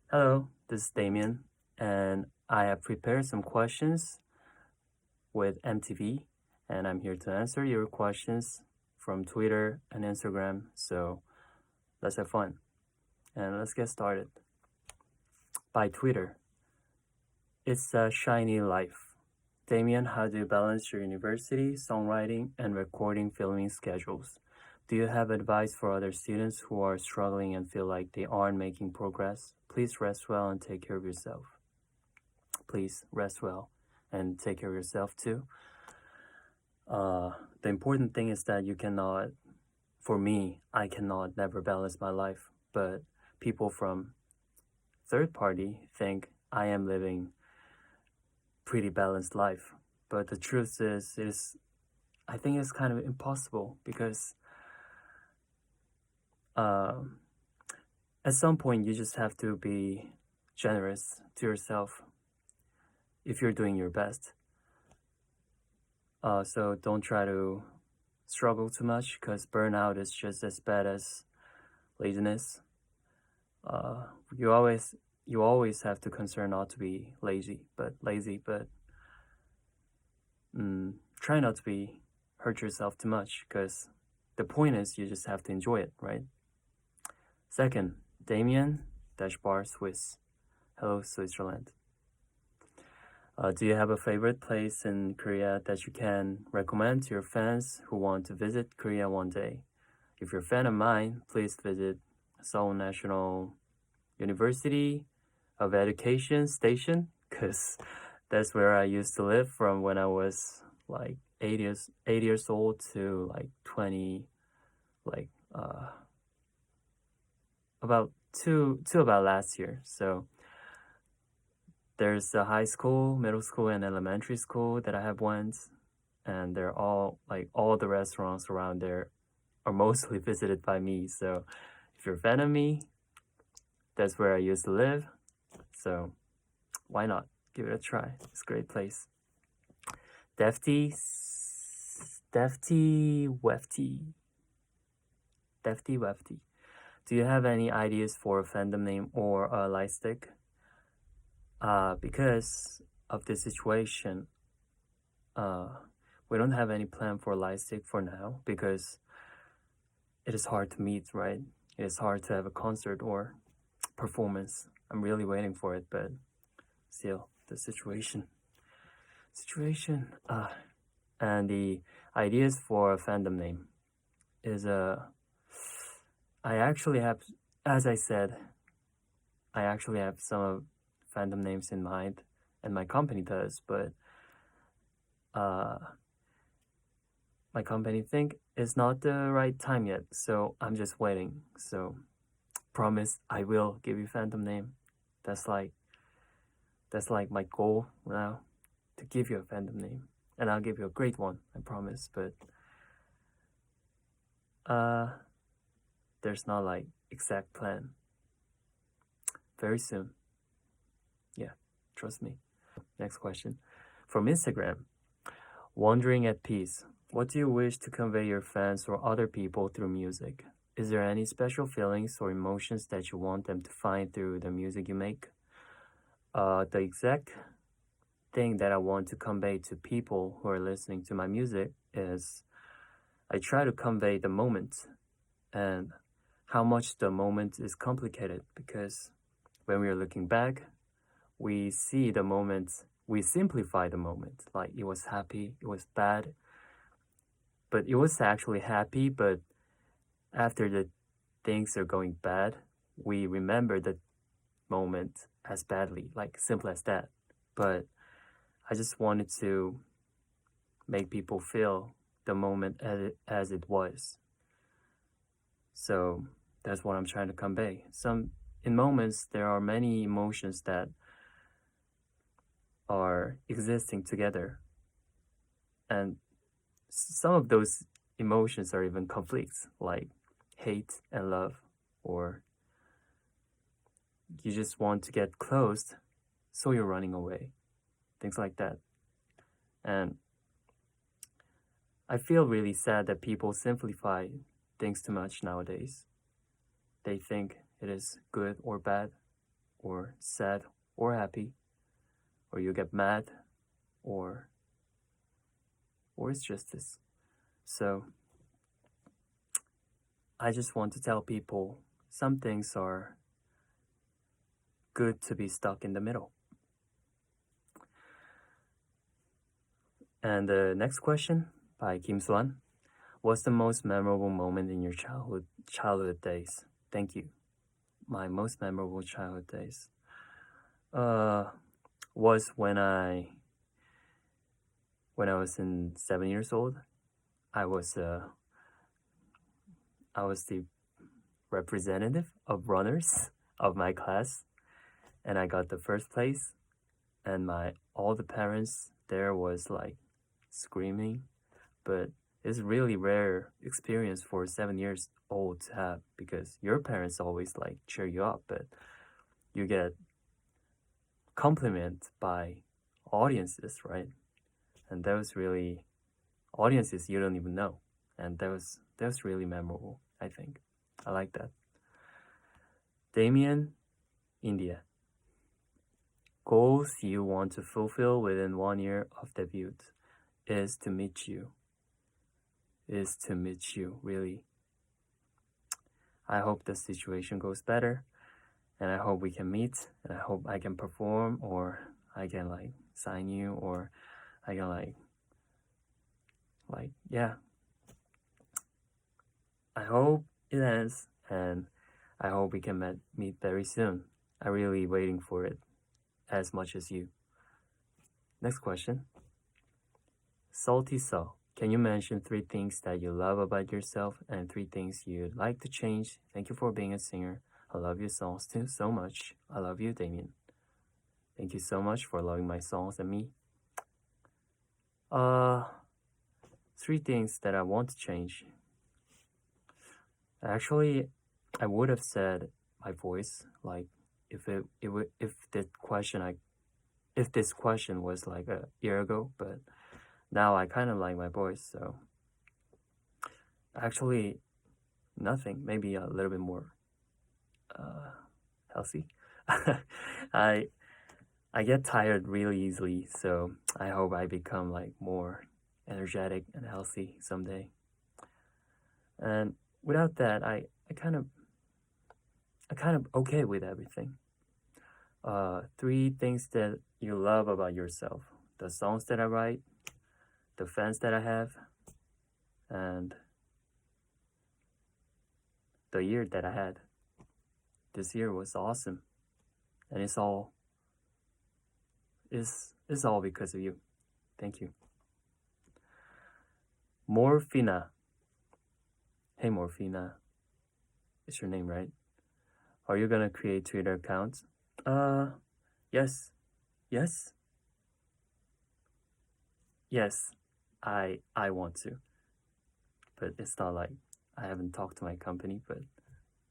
Hello, this is Damien, and I have prepared some questions with MTV, and I'm here to answer your questions from Twitter and Instagram. So let's have fun and let's get started. By Twitter, it's a shiny life. Damien, how do you balance your university, songwriting, and recording filming schedules? Do you have advice for other students who are struggling and feel like they aren't making progress? Please rest well and take care of yourself. Please rest well and take care of yourself too. The important thing is that you cannot, for me, I cannot never balance my life, but people from third party think I am living pretty balanced life. But the truth is I think it's kind of impossible because at some point you just have to be generous to yourself if you're doing your best. So don't try to struggle too much because burnout is just as bad as laziness. You always have to concern not to be lazy, but try not to be hurt yourself too much because the point is you just have to enjoy it, right? Second, Damien bar Swiss. Hello, Switzerland. Do you have a favorite place in Korea that you can recommend to your fans who want to visit Korea one day? If you're a fan of mine, please visit Seoul National University of Education Station, because that's where I used to live from when I was like 8 years old to like 20, like about about last year. So there's a high school, middle school, and elementary school that I have went, and they're all the restaurants around there are mostly visited by me. So if you're a fan of me, that's where I used to live. So why not give it a try? It's a great place. Defty Wefty. Do you have any ideas for a fandom name or a light stick? Because of this situation, we don't have any plan for light stick for now because it is hard to meet, right? It is hard to have a concert or performance. I'm really waiting for it, but still, the situation. And the ideas for a fandom name is I actually have, as I said, I actually have some fandom names in mind, and my company does, but my company think it's not the right time yet, so I'm just waiting. So promise I will give you fandom name. That's like my goal now, to give you a fandom name, and I'll give you a great one, I promise. But there's not like exact plan. Very soon. Yeah, trust me. Next question. From Instagram. Wandering at peace. What do you wish to convey your fans or other people through music? Is there any special feelings or emotions that you want them to find through the music you make? The exact thing that I want to convey to people who are listening to my music is I try to convey the moment and how much the moment is complicated, because when we are looking back, we see the moment, we simplify the moment, like it was happy, it was bad, but it was actually happy, but after the things are going bad, we remember the moment as badly, like simple as that. But I just wanted to make people feel the moment as it was. So that's what I'm trying to convey. In moments, there are many emotions that are existing together, and some of those emotions are even conflicts, like hate and love, or you just want to get close, so you're running away, things like that. And I feel really sad that people simplify things too much nowadays. They think it is good or bad, or sad or happy, or you get mad, or it's just this. So I just want to tell people some things are good to be stuck in the middle. And the next question by Kim Swan. What's the most memorable moment in your childhood days? Thank you. My most memorable childhood days was when I was in 7 years old. I was the representative of runners of my class, and I got the first place, and all the parents there was like screaming, but it's really rare experience for 7 years old to have, because your parents always like cheer you up, but you get compliment by audiences, right? And that was really audiences you don't even know, and that was really memorable. I think I like that. DEMIAN, India. Goals you want to fulfill within 1 year of debut is to meet you, really. I hope the situation goes better, and I hope we can meet, and I hope I can perform, or I can like sign you, or I can like yeah. I hope it ends, and I hope we can meet very soon. I'm really waiting for it as much as you. Next question. Salty Soul. Can you mention 3 things that you love about yourself and 3 things you'd like to change? Thank you for being a singer. I love your songs too so much. I love you, Damian. Thank you so much for loving my songs and me. 3 things that I want to change. Actually, I would have said my voice, like if this question was like a year ago, but now I kind of like my voice, so actually nothing, maybe a little bit more healthy. I get tired really easily, so I hope I become like more energetic and healthy someday. And without that, I kind of okay with everything. 3 things that you love about yourself: the songs that I write, the fans that I have, and the year that I had. This year was awesome, and it's all because of you. Thank you. Morphina. Hey Morphina, it's your name, right? Are you gonna create Twitter accounts? Yes. I want to, but it's not like I haven't talked to my company, but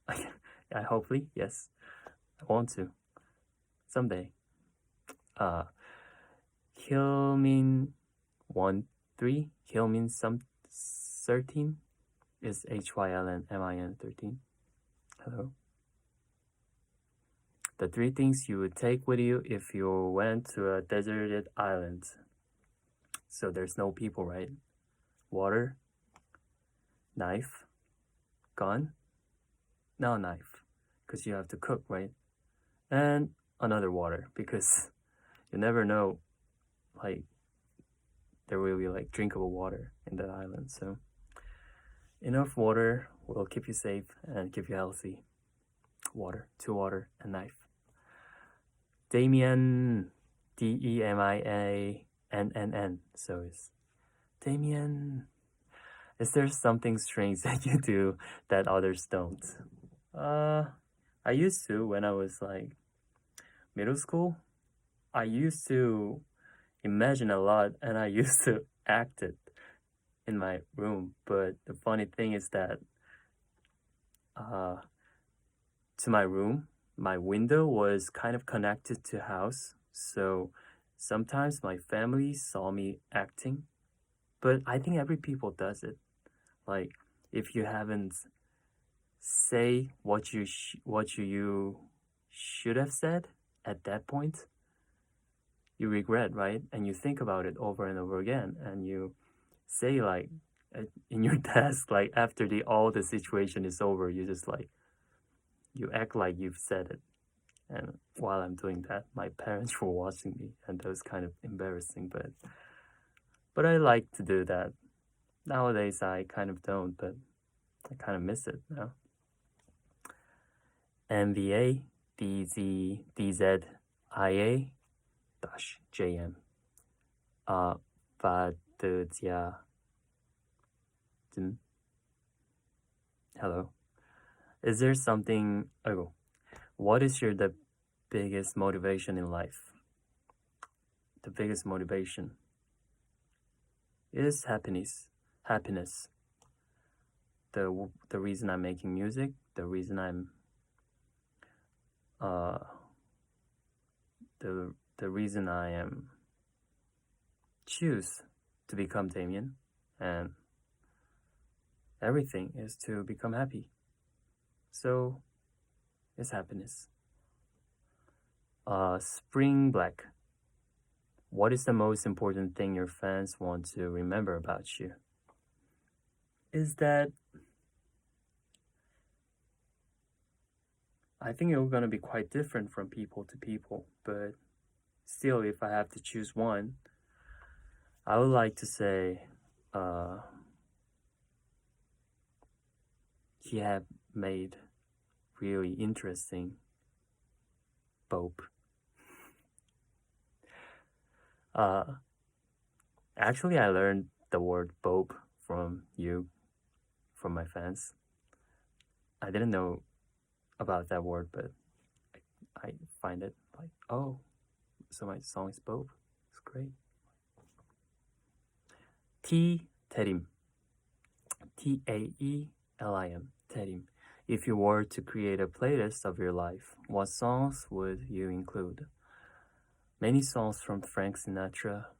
I hopefully, yes, I want to someday. Hillmin 13, Hillmin 13 is HYLNMIN 13. Hello. The 3 things you would take with you if you went to a deserted island. So there's no people, right? Water, knife, gun, no knife, because you have to cook, right? And another water, because you never know, like, there will be like drinkable water in that island. So enough water will keep you safe and keep you healthy. Water, 2 water, and knife. DEMIAN, DEMIANNN. So it's DEMIAN. Is there something strange that you do that others don't? I used to, when I was like middle school, I used to imagine a lot, and I used to act it in my room. But the funny thing is that to my room, my window was kind of connected to house, so sometimes my family saw me acting, but I think every people does it. Like, if you haven't say what you should should have said at that point, you regret, right? And you think about it over and over again, and you say like in your desk, like after all the situation is over, you just like you act like you've said it. And while I'm doing that, my parents were watching me, and that was kind of embarrassing. But I like to do that. Nowadays, I kind of don't, but I kind of miss it now. MVA DZIA JM 받으랴 Hello. Is there something? Oh, what is the biggest motivation in life? The biggest motivation is happiness. Happiness. The reason I'm making music. The reason I'm the reason I am choose to become Demian, and everything is to become happy. So it's happiness. Spring Black. What is the most important thing your fans want to remember about you? Is that I think it's gonna be quite different from people to people, but still, if I have to choose one, I would like to say he had made really interesting Bope. Actually, I learned the word Bope from my fans. I didn't know about that word, but I find it like, oh, so my song is Bope. It's great. Terim. TAELIM. Terim. If you were to create a playlist of your life, what songs would you include? Many songs from Frank Sinatra,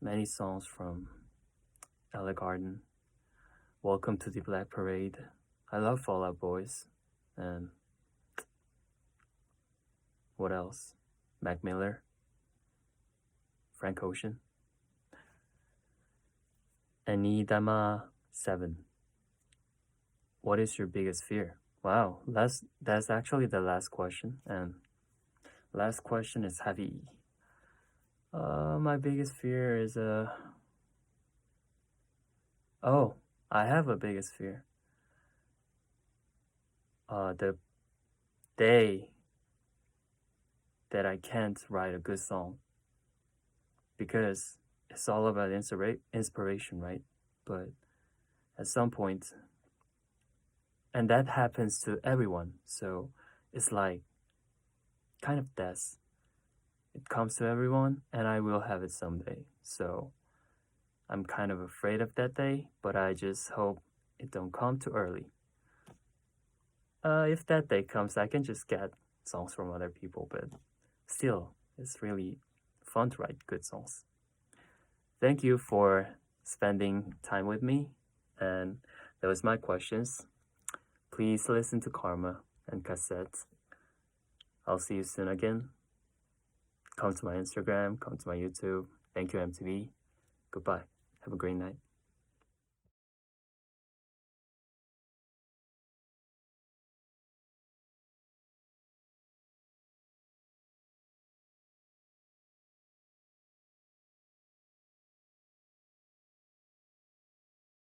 many songs from Ella Garden, Welcome to the Black Parade. I love Fall Out Boys, and what else? Mac Miller, Frank Ocean. Anidama 7. What is your biggest fear? Wow, that's actually the last question, and last question is heavy. My biggest fear is oh, I have a biggest fear. The day that I can't write a good song, because it's all about inspiration, right? But at some point, and that happens to everyone, so it's like kind of death. It comes to everyone, and I will have it someday. So I'm kind of afraid of that day, but I just hope it don't come too early. If that day comes, I can just get songs from other people, but still, it's really fun to write good songs. Thank you for spending time with me, and that was my questions. Please listen to Karma and Casette. I'll see you soon again. Come to my Instagram, come to my YouTube. Thank you, MTV. Goodbye. Have a great night.